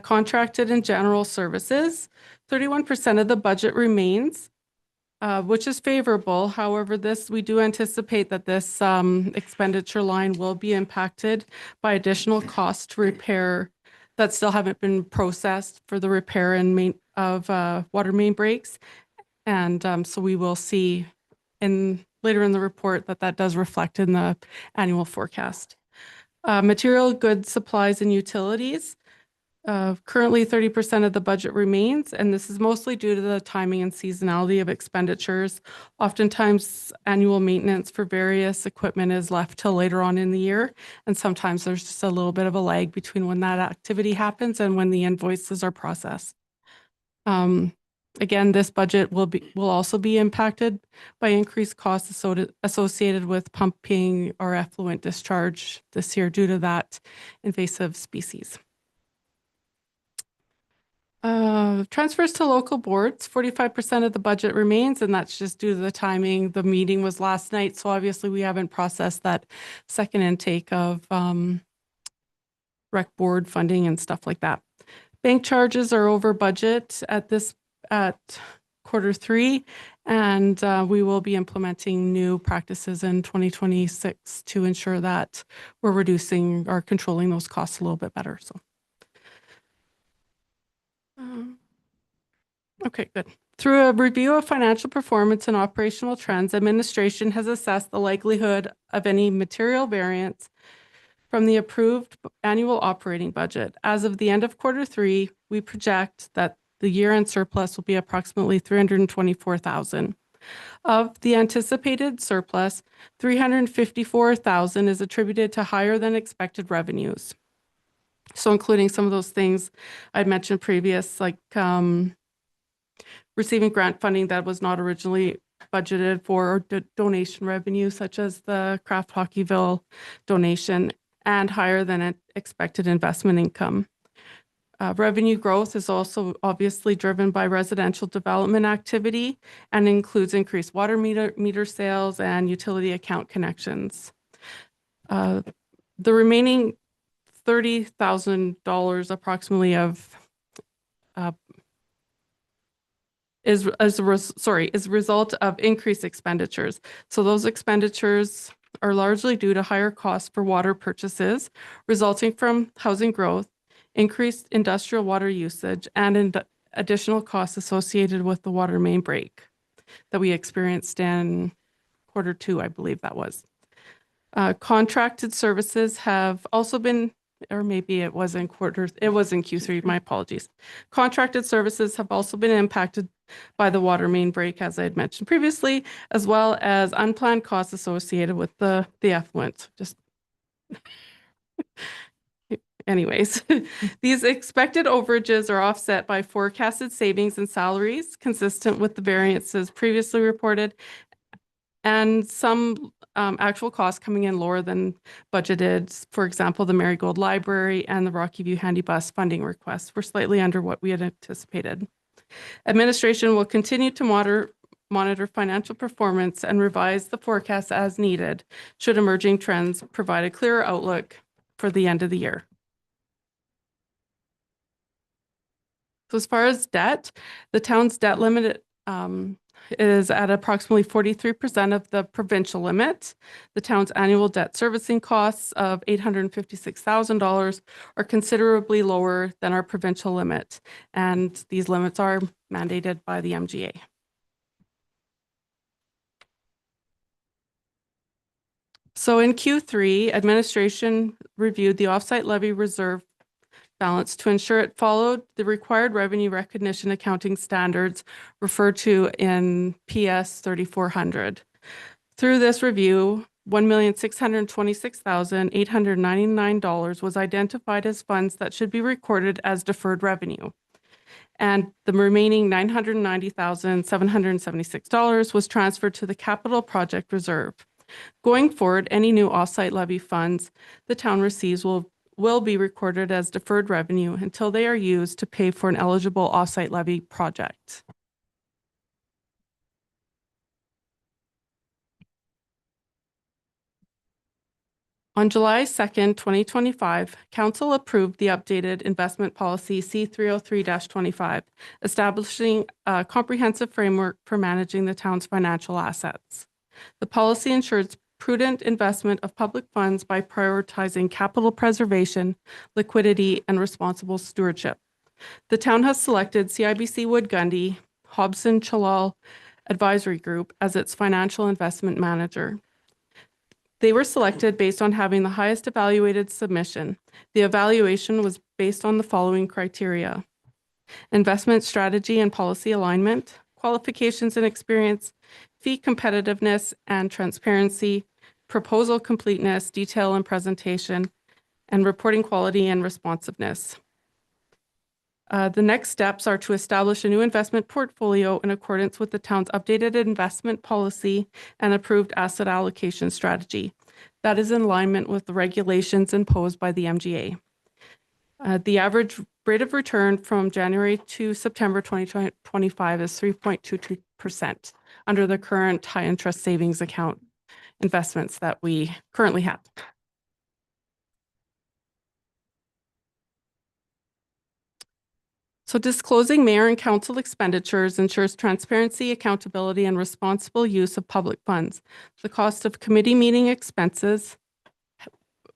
Speaker 10: Contracted and general services, 31% of the budget remains, which is favorable. However, we do anticipate that this expenditure line will be impacted by additional costs to repair that still haven't been processed for the repair and of water main breaks. And so we will see later in the report that does reflect in the annual forecast. Material, goods, supplies, and utilities. Currently, 30% of the budget remains, and this is mostly due to the timing and seasonality of expenditures. Oftentimes, annual maintenance for various equipment is left till later on in the year, and sometimes there's just a little bit of a lag between when that activity happens and when the invoices are processed. Again, this budget will also be impacted by increased costs associated with pumping or effluent discharge this year due to that invasive species. Transfers to local boards, 45% of the budget remains, and that's just due to the timing. The meeting was last night, so obviously we haven't processed that second intake of rec board funding and stuff like that. Bank charges are over budget at Q3, and we will be implementing new practices in 2026 to ensure that we're reducing or controlling those costs a little bit better. So. Okay, good. Through a review of financial performance and operational trends, administration has assessed the likelihood of any material variance from the approved annual operating budget. As of the end of Q3, we project that the year-end surplus will be approximately $324,000. Of the anticipated surplus, $354,000 is attributed to higher than expected revenues. So including some of those things I'd mentioned previous, like receiving grant funding that was not originally budgeted for, or donation revenue, such as the Kraft Hockeyville donation, and higher than expected investment income. Revenue growth is also obviously driven by residential development activity and includes increased water meter sales and utility account connections. The remaining $30,000 approximately is a result of increased expenditures. So those expenditures are largely due to higher costs for water purchases resulting from housing growth, increased industrial water usage, and additional costs associated with the water main break that we experienced in Q2, I believe that was. Contracted services have also been, or maybe it was in Q3, my apologies. Contracted services have also been impacted by the water main break, as I had mentioned previously, as well as unplanned costs associated with the effluent. Just anyways, these expected overages are offset by forecasted savings in salaries consistent with the variances previously reported, and some actual costs coming in lower than budgeted. For example, the Marigold Library and the Rocky View Handy Bus funding requests were slightly under what we had anticipated. Administration will continue to monitor financial performance and revise the forecast as needed should emerging trends provide a clearer outlook for the end of the year. So as far as debt, the town's debt limit is at approximately 43% of the provincial limit. The town's annual debt servicing costs of $856,000 are considerably lower than our provincial limit, and these limits are mandated by the MGA. So in Q3, administration reviewed the offsite levy reserve balance to ensure it followed the required revenue recognition accounting standards referred to in PS 3400. Through this review, $1,626,899 was identified as funds that should be recorded as deferred revenue. And the remaining $990,776 was transferred to the capital project reserve. Going forward, any new offsite levy funds the town receives will be recorded as deferred revenue until they are used to pay for an eligible offsite levy project. On July 2nd, 2025, Council approved the updated investment policy C303-25, establishing a comprehensive framework for managing the town's financial assets. The policy ensures prudent investment of public funds by prioritizing capital preservation, liquidity, and responsible stewardship. The town has selected CIBC Wood Gundy, Hobson Chalal Advisory Group as its financial investment manager. They were selected based on having the highest evaluated submission. The evaluation was based on the following criteria: investment strategy and policy alignment, qualifications and experience, fee competitiveness and transparency, proposal completeness, detail and presentation, and reporting quality and responsiveness. The next steps are to establish a new investment portfolio in accordance with the town's updated investment policy and approved asset allocation strategy. That is in alignment with the regulations imposed by the MGA. The average rate of return from January to September 2025 is 3.22% under the current high interest savings account investments that we currently have. So disclosing mayor and council expenditures ensures transparency, accountability, and responsible use of public funds. The cost of committee meeting expenses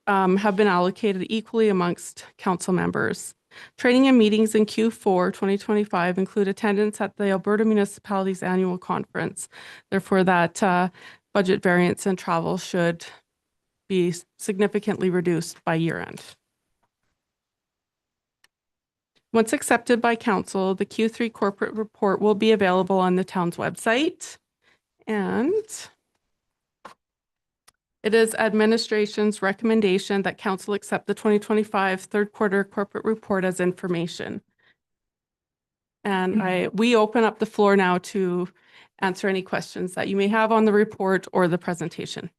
Speaker 10: have been allocated equally amongst council members. Training and meetings in Q4 2025 include attendance at the Alberta Municipalities Annual Conference. Therefore, that budget variance and travel should be significantly reduced by year end. Once accepted by council, the Q3 corporate report will be available on the town's website. And it is administration's recommendation that council accept the 2025 third quarter corporate report as information. And we open up the floor now to answer any questions that you may have on the report or the presentation.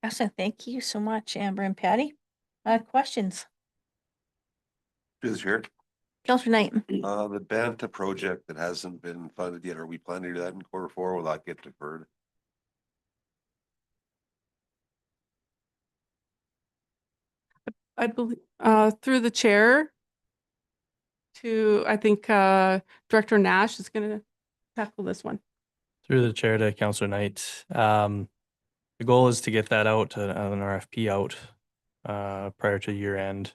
Speaker 1: Awesome. Thank you so much, Amber and Patty. Questions?
Speaker 2: Through the chair.
Speaker 1: Councillor Knight.
Speaker 2: The Banta project that hasn't been funded yet, are we planning to do that in Q4? Will that get deferred?
Speaker 10: I believe through the chair to, I think Director Nash is going to tackle this one.
Speaker 3: Through the chair to Councillor Knight. The goal is to get that out, an RFP out prior to year end.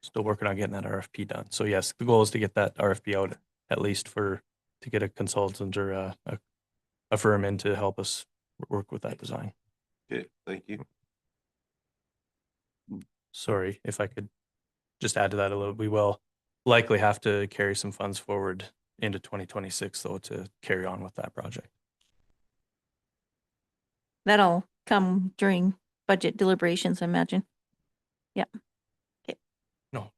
Speaker 3: Still working on getting that RFP done. So yes, the goal is to get that RFP out at least to get a consultant or a firm in to help us work with that design.
Speaker 2: Okay, thank you.
Speaker 3: Sorry, if I could just add to that a little, we will. likely have to carry some funds forward into 2026 though to carry on with that project.
Speaker 1: That'll come during budget deliberations, I imagine. Yep. Okay.
Speaker 3: No.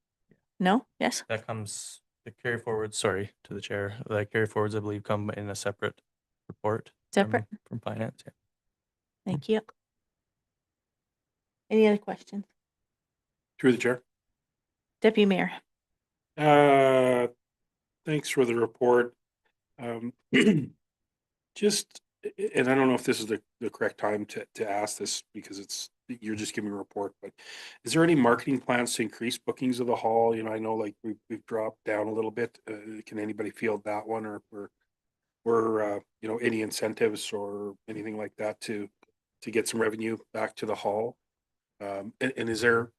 Speaker 1: No? Yes?
Speaker 3: That comes, the carry forward, sorry, to the chair, the carry forwards, I believe, come in a separate report.
Speaker 1: Separate?
Speaker 3: From finance, yeah.
Speaker 1: Thank you. Any other questions?
Speaker 4: Through the chair.
Speaker 1: Deputy Mayor?
Speaker 4: Thanks for the report. Just, and I don't know if this is the correct time to ask this because you're just giving a report, but is there any marketing plans to increase bookings of the hall? You know, I know like we've dropped down a little bit. Can anybody field that one, or you know, any incentives or anything like that to get some revenue back to the hall? And is there,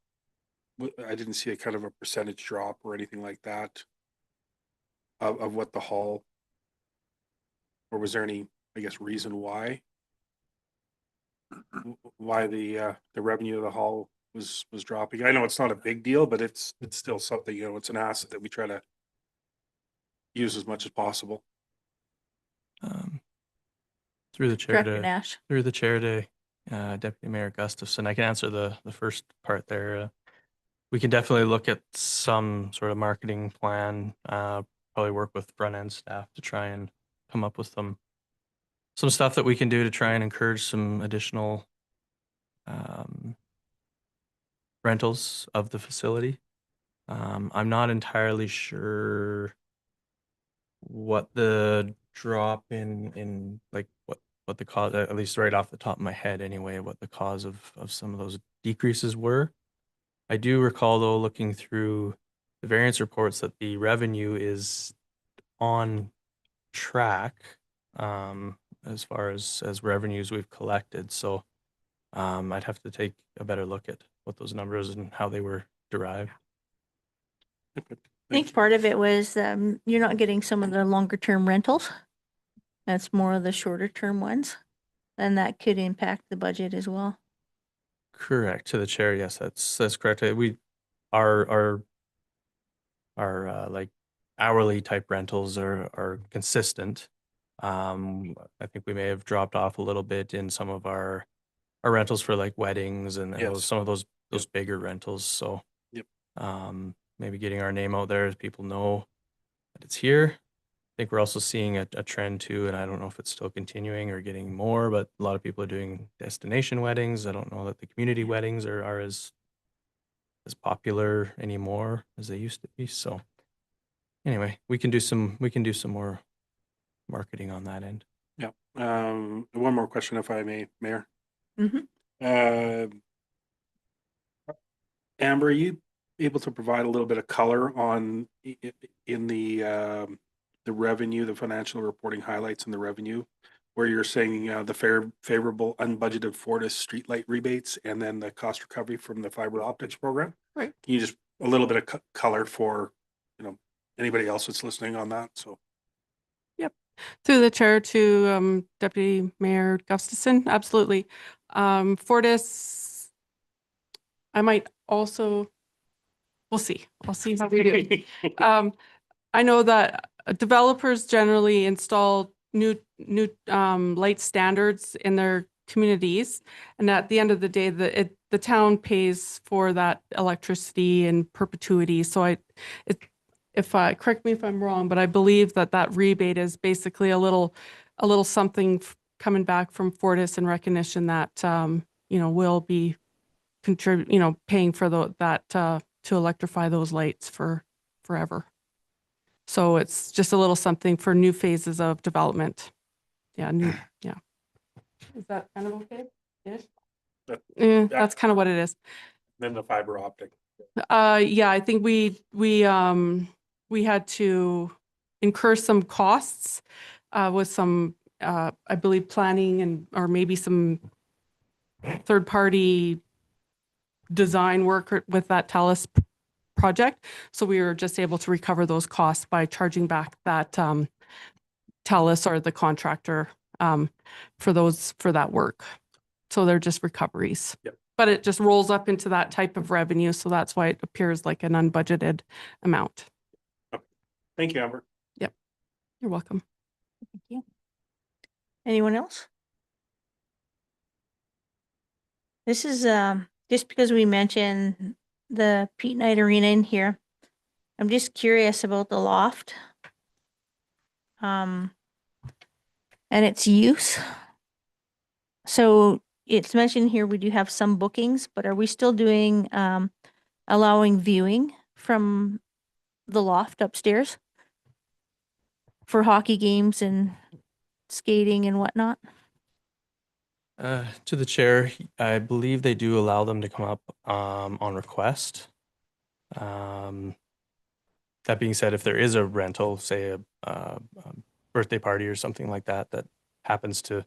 Speaker 4: I didn't see a kind of a percentage drop or anything like that of what the hall, or was there any, I guess, reason why the revenue of the hall was dropping? I know it's not a big deal, but it's still something, you know, it's an asset that we try to use as much as possible.
Speaker 3: Through the chair
Speaker 1: Director Nash?
Speaker 3: through the chair to Deputy Mayor Gustafson, I can answer the first part there. We can definitely look at some sort of marketing plan, probably work with front end staff to try and come up with some stuff that we can do to try and encourage some additional rentals of the facility. I'm not entirely sure what the drop in like what the cause, at least right off the top of my head anyway, what the cause of some of those decreases were. I do recall though, looking through the variance reports, that the revenue is on track as far as revenues we've collected. So I'd have to take a better look at what those numbers and how they were derived.
Speaker 1: I think part of it was you're not getting some of the longer term rentals. That's more of the shorter term ones. And that could impact the budget as well.
Speaker 3: Correct. To the chair, yes, that's correct. We our like hourly type rentals are consistent. I think we may have dropped off a little bit in some of our rentals for like weddings and
Speaker 4: Yes.
Speaker 3: some of those bigger rentals. So
Speaker 4: Yep.
Speaker 3: Maybe getting our name out there as people know that it's here. I think we're also seeing a trend too, and I don't know if it's still continuing or getting more, but a lot of people are doing destination weddings. I don't know that the community weddings are as popular anymore as they used to be. So anyway, we can do some more marketing on that end.
Speaker 4: Yeah. One more question, if I may, Mayor.
Speaker 1: Mhm.
Speaker 4: Amber, are you able to provide a little bit of color on in the revenue, the financial reporting highlights in the revenue, where you're saying the favorable unbudgeted Fortis streetlight rebates and then the cost recovery from the fiber optics program?
Speaker 10: Right.
Speaker 4: Can you just a little bit of color for, you know, anybody else that's listening on that? So.
Speaker 10: Through the chair to Deputy Mayor Gustafson, absolutely. Fortis, I might also, we'll see. I'll see how we do. I know that developers generally install new light standards in their communities, and at the end of the day, the town pays for that electricity in perpetuity. So correct me if I'm wrong, but I believe that rebate is basically a little something coming back from Fortis in recognition that you know, we'll be paying for that to electrify those lights for forever. So it's just a little something for new phases of development. Yeah, yeah. Is that kind of okay? Yes. That's kind of what it is.
Speaker 4: Then the fiber optic.
Speaker 10: Yeah, I think we had to incur some costs with some, I believe, planning or maybe some third-party design work with that TELUS project. So we were just able to recover those costs by charging back that TELUS or the contractor for that work. So they're just recoveries.
Speaker 4: Yep.
Speaker 10: But it just rolls up into that type of revenue. So that's why it appears like an unbudgeted amount.
Speaker 4: Thank you, Amber.
Speaker 10: You're welcome.
Speaker 1: Thank you. Anyone else? This is just because we mentioned the Pete Knight Arena in here. I'm just curious about the loft. And its use. So it's mentioned here we do have some bookings, but are we still doing allowing viewing from the loft upstairs for hockey games and skating and whatnot?
Speaker 3: To the chair, I believe they do allow them to come up on request. That being said, if there is a rental, say a birthday party or something like that, that happens to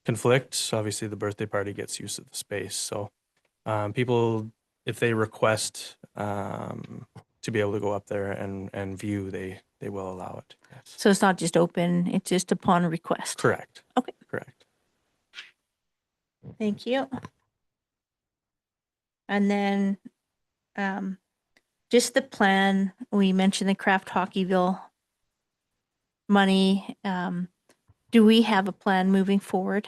Speaker 3: conflict, obviously the birthday party gets use of the space. So people, if they request to be able to go up there and view, they will allow it. Yes.
Speaker 1: So it's not just open, it's just upon request.
Speaker 3: Correct.
Speaker 1: Okay.
Speaker 3: Correct.
Speaker 1: Thank you. And then just the plan, we mentioned the Craft Hockeyville money. Do we have a plan moving forward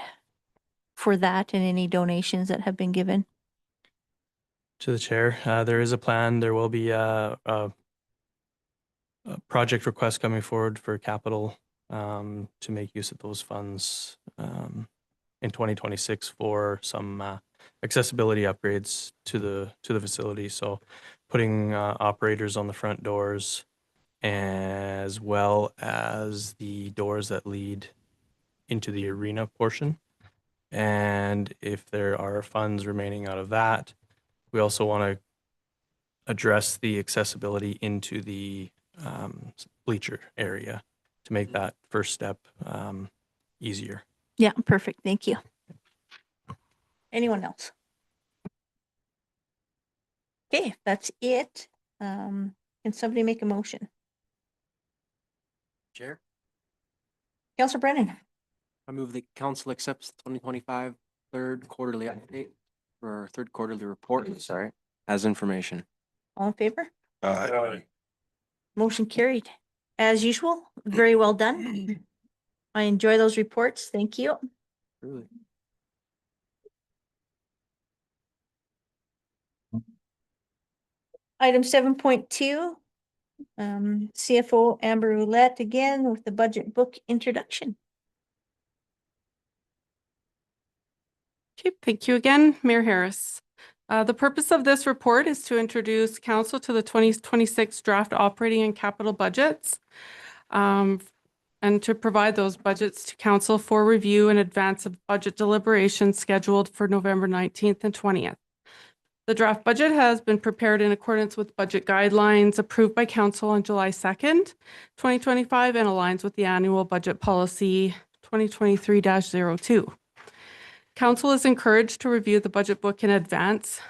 Speaker 1: for that and any donations that have been given?
Speaker 3: To the chair, there is a plan. There will be a project request coming forward for capital to make use of those funds in 2026 for some accessibility upgrades to the facility. So putting operators on the front doors, as well as the doors that lead into the arena portion. And if there are funds remaining out of that, we also want to address the accessibility into the bleacher area to make that first step easier.
Speaker 1: Yeah, perfect. Thank you. Anyone else? Okay, if that's it. Can somebody make a motion?
Speaker 5: Chair,
Speaker 1: Councilor Brennan,
Speaker 5: I move the council accepts the 2025 third quarterly update or third quarterly report, sorry, as information.
Speaker 1: all in favor?
Speaker 2: Aye.
Speaker 1: Motion carried. As usual, very well done. I enjoy those reports. Thank you.
Speaker 5: Really?
Speaker 1: Item 7.2, CFO Amber Roulette again with the budget book introduction.
Speaker 10: Okay, thank you again, Mayor Harris. The purpose of this report is to introduce council to the 2026 draft operating and capital budgets, and to provide those budgets to council for review in advance of budget deliberations scheduled for November 19th and 20th. The draft budget has been prepared in accordance with budget guidelines approved by council on July 2nd, 2025, and aligns with the annual budget policy 2023-02. Council is encouraged to review the budget book in advance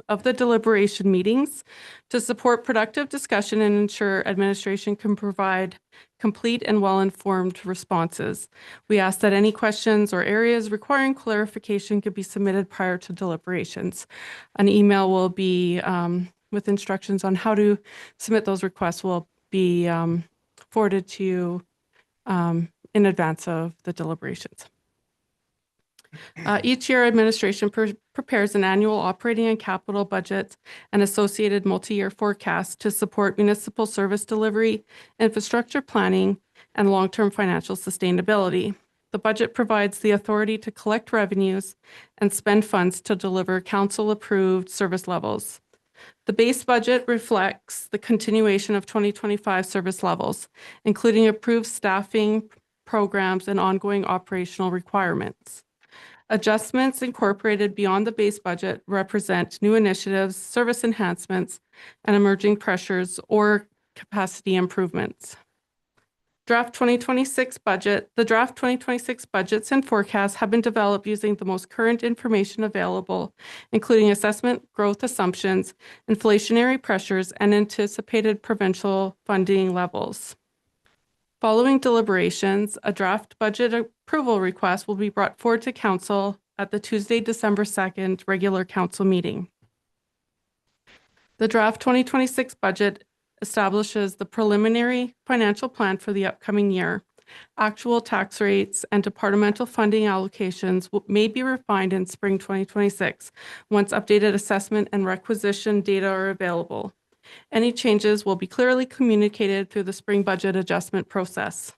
Speaker 10: of the deliberation meetings to support productive discussion and ensure administration can provide complete and well-informed responses. We ask that any questions or areas requiring clarification could be submitted prior to deliberations. An email will be with instructions on how to submit those requests will be forwarded to you in advance of the deliberations. Each year, administration prepares an annual operating and capital budget and associated multi-year forecast to support municipal service delivery, infrastructure planning, and long-term financial sustainability. The budget provides the authority to collect revenues and spend funds to deliver council-approved service levels. The base budget reflects the continuation of 2025 service levels, including approved staffing programs and ongoing operational requirements. Adjustments incorporated beyond the base budget represent new initiatives, service enhancements, and emerging pressures or capacity improvements. The draft 2026 budgets and forecasts have been developed using the most current information available, including assessment growth assumptions, inflationary pressures, and anticipated provincial funding levels. Following deliberations, a draft budget approval request will be brought forward to council at the Tuesday, December 2nd regular council meeting. The draft 2026 budget establishes the preliminary financial plan for the upcoming year. Actual tax rates and departmental funding allocations may be refined in spring 2026 once updated assessment and requisition data are available. Any changes will be clearly communicated through the spring budget adjustment process.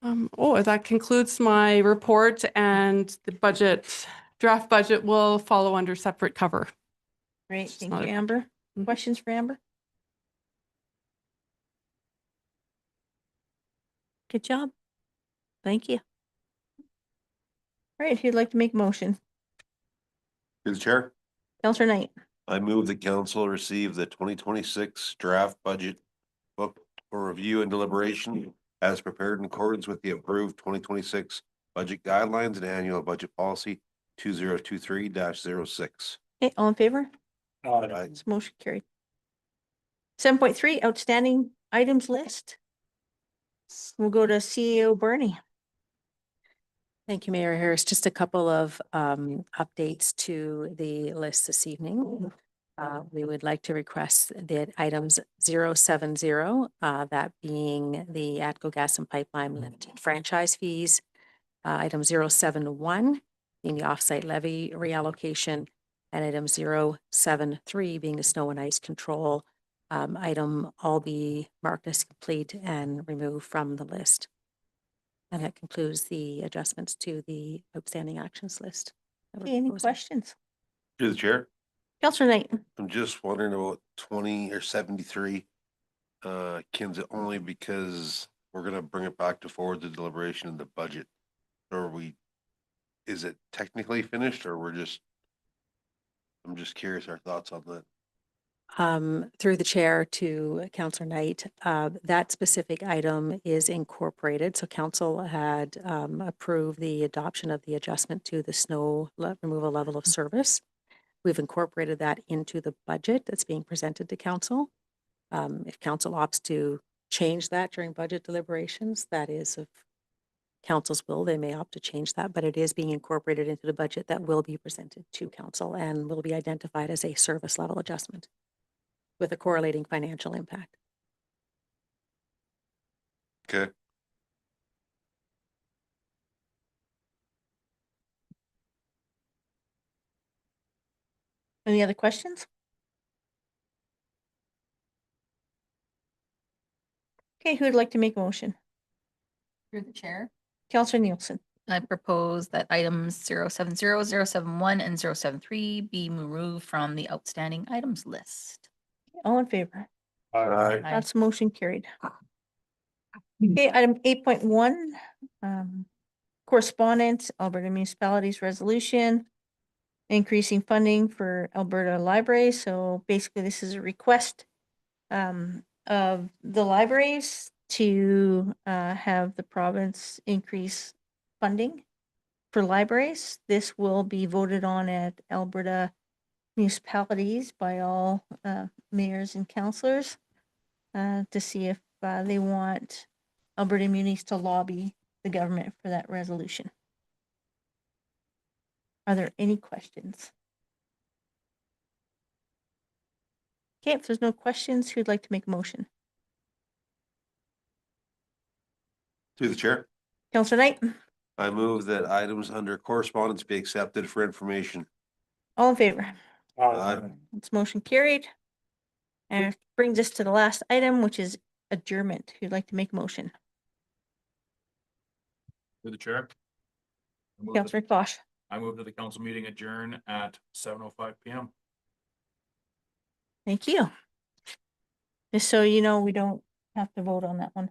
Speaker 10: That concludes my report, and the draft budget will follow under separate cover.
Speaker 1: Great, thank
Speaker 10: not
Speaker 1: you,
Speaker 10: a-
Speaker 1: Amber. Questions for Amber? Good job. Thank you. All right, if you'd like to make a motion,
Speaker 2: Through the chair,
Speaker 1: Counselor Knight.
Speaker 2: I move the council receive the 2026 draft budget book for review and deliberation as prepared in accordance with the approved 2026 budget guidelines and annual budget policy 2023-06.
Speaker 1: Okay, all in favor?
Speaker 2: Aye.
Speaker 1: This motion carried. 7.3, outstanding items list. We'll go to CEO Bernie.
Speaker 12: Thank you, Mayor Harris. Just a couple of updates to the list this evening. We would like to request that items 070, that being the ATCO Gas and Pipeline limited franchise fees, item 071 being the offsite levy reallocation, and item 073 being the snow and ice control item, all be marked as complete and removed from the list. And that concludes the adjustments to the outstanding actions list. that we're
Speaker 1: Okay, any
Speaker 12: proposing.
Speaker 1: questions?
Speaker 2: Through the chair,
Speaker 1: Counselor Knight.
Speaker 2: I'm just wondering about 20 or 73. Ken's it only because we're gonna bring it back to forward the deliberation in the budget? Or is it technically finished or I'm just curious our thoughts on that.
Speaker 12: Through the chair to Councillor Knight, that specific item is incorporated. So council had approved the adoption of the adjustment to the snow removal level of service. We've incorporated that into the budget that's being presented to council. If council opts to change that during budget deliberations, that is of council's will, they may opt to change that, but it is being incorporated into the budget that will be presented to council and will be identified as a service level adjustment with a correlating financial impact.
Speaker 2: Okay.
Speaker 1: Any other questions? Okay, who would like to make a motion?
Speaker 8: Through the chair,
Speaker 1: Counselor Nielsen.
Speaker 8: I propose that items 070, 071, and 073 be removed from the outstanding items list.
Speaker 1: All in favor?
Speaker 2: Aye.
Speaker 1: That's motion carried. Okay, item 8.1, correspondence, Alberta Municipalities Resolution, increasing funding for Alberta libraries. So basically, this is a request of the libraries to have the province increase funding for libraries. This will be voted on at Alberta municipalities by all mayors and councillors to see if they want Alberta munis to lobby the government for that resolution. Are there any questions? Okay, if there's no questions, who'd like to make a motion?
Speaker 2: Through the chair,
Speaker 1: Counselor Knight,
Speaker 2: I move that items under correspondence be accepted for information.
Speaker 1: all in favor?
Speaker 2: Aye.
Speaker 1: It's motion carried. And it brings us to the last item, which is adjournment. Who'd like to make a motion?
Speaker 7: Through the chair.
Speaker 1: Counselor Fosh.
Speaker 7: I move that the council meeting adjourn at 7:05 PM.
Speaker 1: Thank you. Just so you know, we don't have to vote on that one.